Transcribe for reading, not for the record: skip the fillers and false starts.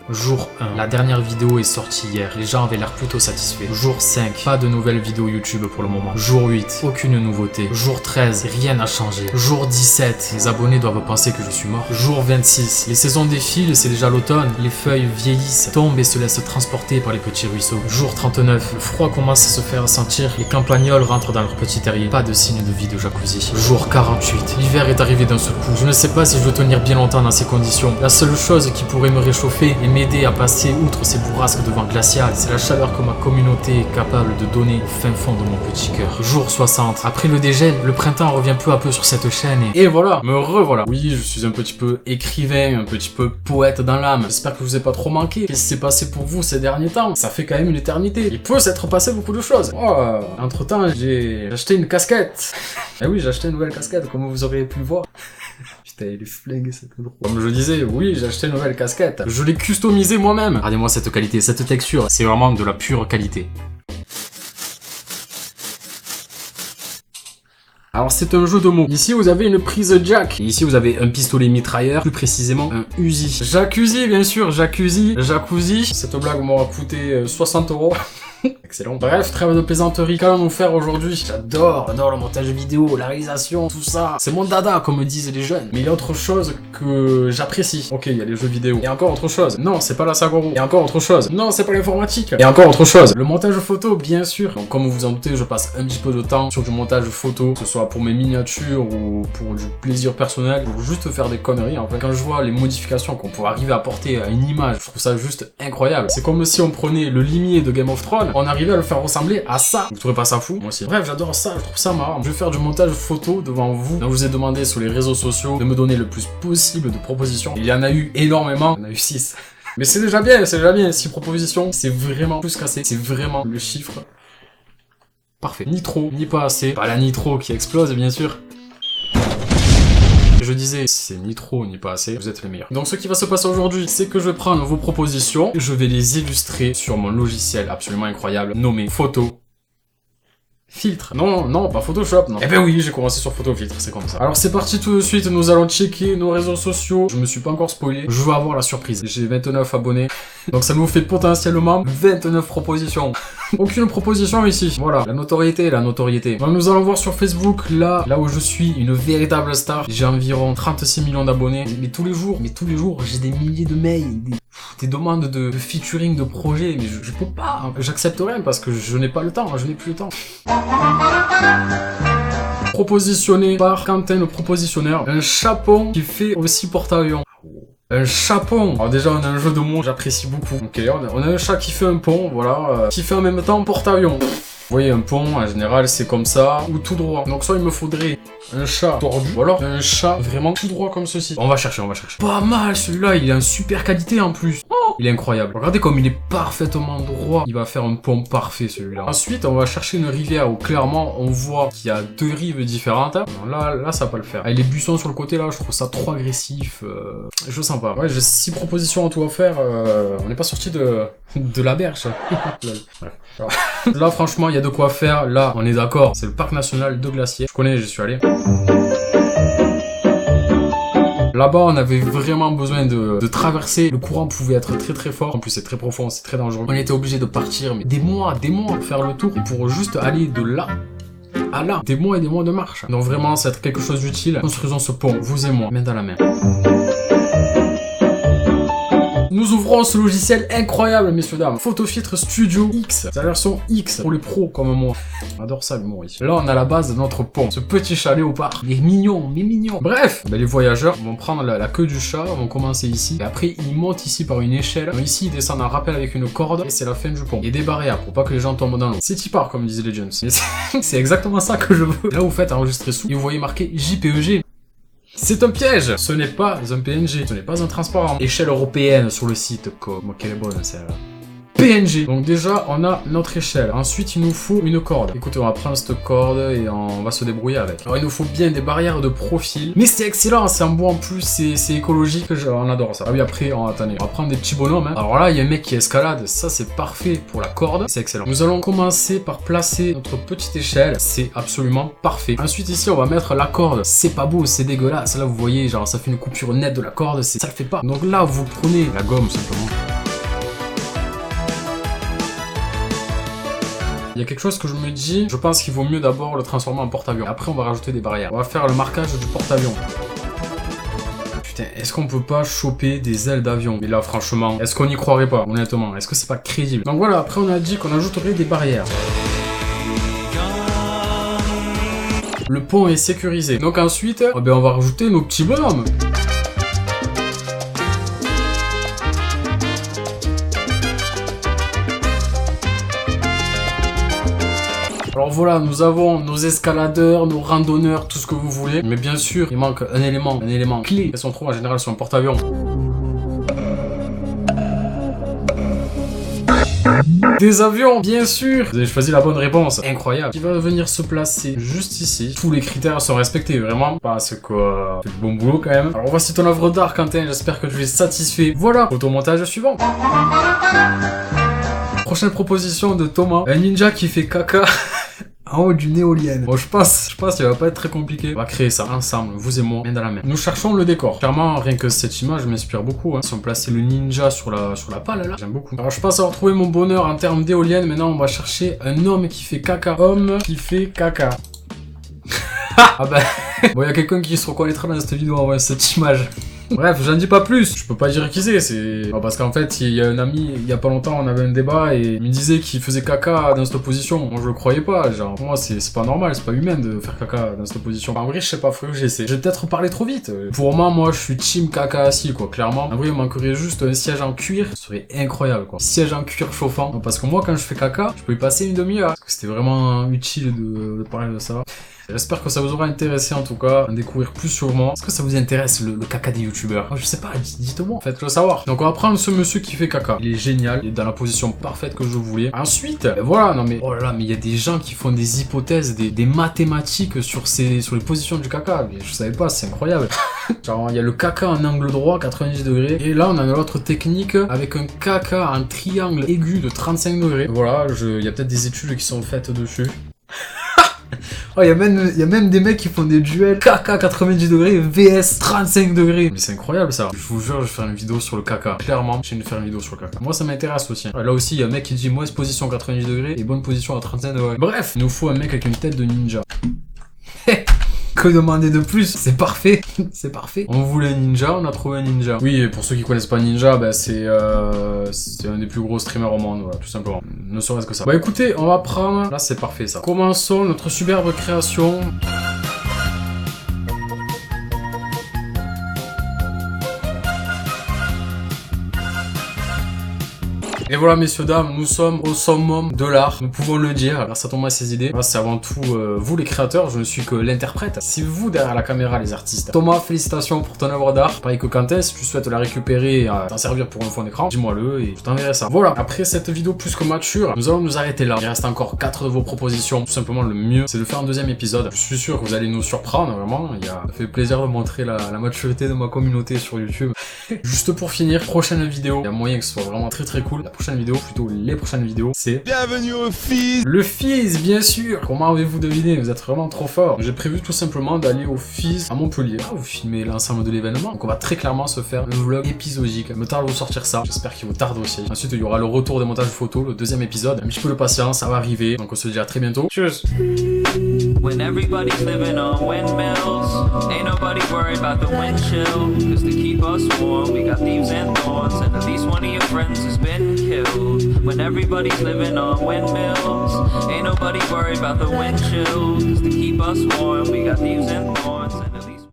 Jour 1, la dernière vidéo est sortie hier, les gens avaient l'air plutôt satisfaits. Jour 5, pas de nouvelles vidéos YouTube pour le moment. Jour 8, aucune nouveauté. Jour 13, rien n'a changé. Jour 17, les abonnés doivent penser que je suis mort. Jour 26, les saisons défilent, c'est déjà l'automne. Les feuilles vieillissent, tombent et se laissent transporter par les petits ruisseaux. Jour 39, le froid commence à se faire sentir, les campagnols rentrent dans leur petit terrier. Pas de signe de vie de jacuzzi. Jour 48, l'hiver est arrivé d'un seul coup. Je ne sais pas si je veux tenir bien longtemps dans ces conditions. La seule chose qui pourrait me réchauffer et m'aider à passer outre ces bourrasques de vent glacial, c'est la chaleur que ma communauté est capable de donner au fin fond de mon petit cœur. Jour 60. Après le dégel, le printemps revient peu à peu sur cette chaîne et voilà, me revoilà. Oui, je suis un petit peu écrivain, un petit peu poète dans l'âme. J'espère que je vous ai pas trop manqué. Qu'est-ce qui s'est passé pour vous ces derniers temps? Ça fait quand même une éternité. Il peut s'être passé beaucoup de choses. Oh, entre temps, j'ai acheté une casquette. Eh oui, j'ai acheté une nouvelle casquette, comme vous auriez pu le voir. Putain, il est flingue, c'est drôle. Comme je disais, oui, j'ai acheté une nouvelle casquette. Je l'ai customisée moi-même. Regardez-moi cette qualité, cette texture. C'est vraiment de la pure qualité. Alors c'est un jeu de mots. Ici vous avez une prise jack. Et ici vous avez un pistolet mitrailleur, plus précisément un Uzi. Jacuzzi bien sûr, jacuzzi. Cette blague m'aura coûté 60 €. Excellent. Bref, trêve de plaisanterie. Qu'allons-nous faire aujourd'hui? J'adore le montage vidéo, la réalisation, tout ça. C'est mon dada, comme disent les jeunes. Mais il y a autre chose que j'apprécie. Ok, il y a les jeux vidéo. Et encore autre chose. Non, c'est pas la Sagoro. Et encore autre chose. Non, c'est pas l'informatique. Et encore autre chose. Le montage photo, bien sûr. Donc comme vous vous en doutez, je passe un petit peu de temps sur du montage photo, que ce soit pour mes miniatures ou pour du plaisir personnel, pour juste faire des conneries. En fait, quand je vois les modifications qu'on peut arriver à apporter à une image, je trouve ça juste incroyable. C'est comme si on prenait le limier de Game of Thrones, on arrivait à le faire ressembler à ça. Vous trouvez pas ça fou? Moi aussi. Bref, j'adore ça, je trouve ça marrant. Je vais faire du montage photo devant vous. Donc, je vous ai demandé sur les réseaux sociaux de me donner le plus possible de propositions. Il y en a eu énormément. Il y en a eu 6. Mais c'est déjà bien, 6 propositions. C'est vraiment plus qu'assez. C'est vraiment le chiffre parfait. Ni trop, ni pas assez. Pas la nitro qui explose, bien sûr. Je disais, c'est ni trop ni pas assez, vous êtes les meilleurs. Donc ce qui va se passer aujourd'hui, c'est que je vais prendre vos propositions, je vais les illustrer sur mon logiciel absolument incroyable, nommé Photo Filtre. Non, pas Photoshop, non. Eh ben oui, j'ai commencé sur Photo Filtre, c'est comme ça. Alors c'est parti tout de suite, nous allons checker nos réseaux sociaux. Je me suis pas encore spoilé, je veux avoir la surprise. J'ai 29 abonnés, donc ça nous fait potentiellement 29 propositions. Aucune proposition ici. Voilà, la notoriété. Donc nous allons voir sur Facebook, là où je suis une véritable star. J'ai environ 36 millions d'abonnés. Mais tous les jours, j'ai des milliers de mails, des demandes de featuring, de projets. Mais je peux pas. J'accepte rien parce que je n'ai pas le temps, je n'ai plus le temps. Propositionné par Quentin le propositionneur. Un chapon qui fait aussi porte-avions. Un chapon. Alors déjà on a un jeu de mots, j'apprécie beaucoup. Ok, on a un chat qui fait un pont, voilà, qui fait en même temps porte-avions. Vous voyez, un pont, en général, c'est comme ça, ou tout droit. Donc soit il me faudrait un chat tordu, ou alors un chat vraiment tout droit comme ceci. On va chercher. Pas mal, celui-là, il est en super qualité en plus. Oh, il est incroyable. Regardez comme il est parfaitement droit. Il va faire un pont parfait, celui-là. Ensuite, on va chercher une rivière où clairement, on voit qu'il y a 2 rives différentes. Non, là, ça va pas le faire. Avec les buissons sur le côté, là, je trouve ça trop agressif. Je sens pas. Ouais, j'ai 6 propositions en tout à faire. On n'est pas sorti de la berge. Là, franchement, il y a de quoi faire. Là, on est d'accord. C'est le parc national de Glacier. Je connais, j'y suis allé. Là-bas, on avait vraiment besoin de traverser. Le courant pouvait être très très fort. En plus, c'est très profond, c'est très dangereux. On était obligé de partir, mais des mois pour faire le tour. Et pour juste aller de là à là. Des mois et des mois de marche. Donc vraiment, ça va être quelque chose d'utile. Construisons ce pont, vous et moi, main dans la main. Nous ouvrons ce logiciel incroyable, messieurs dames. Photofiltre Studio X. C'est la version X pour les pros comme moi. J'adore ça, l'humour ici. Là, on a la base de notre pont. Ce petit chalet au parc. Mais mignon. Bref, les voyageurs vont prendre la queue du chat, vont commencer ici. Et après, ils montent ici par une échelle. Donc ici, ils descendent en rappel avec une corde. Et c'est la fin du pont. Et des barrières pour pas que les gens tombent dans l'eau. C'est y part, comme disent les jeunes. C'est exactement ça que je veux. Là, vous faites enregistrer sous. Et vous voyez marqué JPEG. C'est un piège. Ce n'est pas un PNG, ce n'est pas un transparent. Échelle européenne sur le site, comme quelle est bonne celle-là. PNG. Donc déjà, on a notre échelle. Ensuite, il nous faut une corde. Écoutez, on va prendre cette corde et on va se débrouiller avec. Alors, il nous faut bien des barrières de profil. Mais c'est excellent, c'est en bois en plus, c'est écologique, on adore ça. Ah oui, après, attendez, on va prendre des petits bonhommes. Hein. Alors là, il y a un mec qui escalade. Ça, c'est parfait pour la corde. C'est excellent. Nous allons commencer par placer notre petite échelle. C'est absolument parfait. Ensuite, ici, on va mettre la corde. C'est pas beau, c'est dégueulasse. Là, vous voyez, genre, ça fait une coupure nette de la corde. Ça le fait pas. Donc là, vous prenez la gomme, simplement. Il y a quelque chose que je me dis, je pense qu'il vaut mieux d'abord le transformer en porte-avions. Après, on va rajouter des barrières. On va faire le marquage du porte-avions. Putain, est-ce qu'on peut pas choper des ailes d'avion? Mais là, franchement, est-ce qu'on y croirait pas, honnêtement? Est-ce que c'est pas crédible? Donc voilà, après on a dit qu'on ajouterait des barrières. Le pont est sécurisé. Donc ensuite, on va rajouter nos petits bonhommes. Alors voilà, nous avons nos escaladeurs, nos randonneurs, tout ce que vous voulez. Mais bien sûr, il manque un élément clé. Elles sont trop en général sur un porte-avions. Des avions, bien sûr. Vous avez choisi la bonne réponse. Incroyable. Qui va venir se placer juste ici. Tous les critères sont respectés, vraiment. Parce que c'est du bon boulot quand même. Alors voici ton œuvre d'art, Quentin. J'espère que tu es satisfait. Voilà, photomontage suivant. Prochaine proposition de Thomas. Un ninja qui fait caca en haut d'une éolienne. Bon, je pense qu'il va pas être très compliqué. On va créer ça ensemble, vous et moi, main dans la main. Nous cherchons le décor. Clairement, rien que cette image m'inspire beaucoup. Hein. Si on plaçait le ninja sur la pale, là, j'aime beaucoup. Alors, je pense avoir trouvé mon bonheur en termes d'éolienne. Maintenant, on va chercher un homme qui fait caca. Homme qui fait caca. Ah bah... Bon, il y a quelqu'un qui se reconnaîtra dans cette vidéo en voyant cette image. Bref, j'en dis pas plus. Je peux pas dire qui c'est. Parce qu'en fait, il y a un ami, il y a pas longtemps, on avait un débat et il me disait qu'il faisait caca dans cette position. Moi, je le croyais pas. Genre, pour moi, c'est pas normal, c'est pas humain de faire caca dans cette position. En vrai, je sais pas, faut que j'essaie. J'ai peut-être parlé trop vite. Pour moi, je suis team caca assis, quoi, clairement. En vrai, il manquerait juste un siège en cuir. Ce serait incroyable, quoi. Siège en cuir chauffant. Non, parce que moi, quand je fais caca, je peux y passer une demi-heure. Parce que c'était vraiment utile de parler de ça. J'espère que ça vous aura intéressé en tout cas, en découvrir plus sur moi. Est-ce que ça vous intéresse le caca des youtubeurs? Je sais pas, dites-moi, faites-le savoir. Donc on va prendre ce monsieur qui fait caca. Il est génial, il est dans la position parfaite que je voulais. Ensuite, voilà, non mais, oh là là, mais il y a des gens qui font des hypothèses, des mathématiques sur les positions du caca. Mais je savais pas, c'est incroyable. Genre, il y a le caca en angle droit, 90 degrés. Et là, on a l'autre technique avec un caca en triangle aigu de 35 degrés. Voilà, il y a peut-être des études qui sont faites dessus. Oh, il y a même des mecs qui font des duels caca 90 degrés vs 35 degrés. Mais c'est incroyable ça. Je vous jure, je vais faire une vidéo sur le caca. Clairement, je vais faire une vidéo sur le caca. Moi, ça m'intéresse aussi. Là aussi, il y a un mec qui dit mauvaise position 90 degrés et bonne position à 35 degrés. Bref, il nous faut un mec avec une tête de ninja. Que demander de plus? C'est parfait. C'est parfait. On voulait un ninja, on a trouvé un ninja. Oui, et pour ceux qui connaissent pas Ninja, bah c'est un des plus gros streamers au monde, voilà, tout simplement. Ne serait-ce que ça. Bah écoutez, on va prendre... Là, c'est parfait ça. Commençons notre superbe création. Et voilà, messieurs, dames, nous sommes au summum de l'art, nous pouvons le dire, grâce à Thomas et ses idées. Là, c'est avant tout vous les créateurs, je ne suis que l'interprète. C'est vous derrière la caméra, les artistes. Thomas, félicitations pour ton œuvre d'art. Pareil que Quentin, si tu souhaites la récupérer et t'en servir pour un fond d'écran, dis-moi-le et je t'enverrai ça. Voilà, après cette vidéo plus que mature, nous allons nous arrêter là. Il reste encore 4 de vos propositions. Tout simplement, le mieux, c'est de faire un deuxième épisode. Je suis sûr que vous allez nous surprendre, vraiment. Ça fait plaisir de montrer la maturité de ma communauté sur YouTube. Juste pour finir, prochaine vidéo, il y a moyen que ce soit vraiment très cool. La prochaine vidéo, plutôt les prochaines vidéos, c'est bienvenue au Fizz. Le Fizz, bien sûr. Comment avez-vous deviné? Vous êtes vraiment trop fort. J'ai prévu tout simplement d'aller au Fizz à Montpellier. Vous filmez l'ensemble de l'événement. Donc on va très clairement se faire un vlog épisodique. Me tarde de vous sortir ça. J'espère qu'il vous tarde aussi. Ensuite, il y aura le retour des montages photos, le deuxième épisode. Un petit peu de patience, ça va arriver. Donc on se dit à très bientôt. Cheers. When everybody's living on windmills, ain't nobody worried about the wind chill. Cause to keep us warm, we got leaves and thorns, and at least one of your friends has been killed. When everybody's living on windmills, ain't nobody worried about the wind chill. Cause to keep us warm, we got leaves and thorns.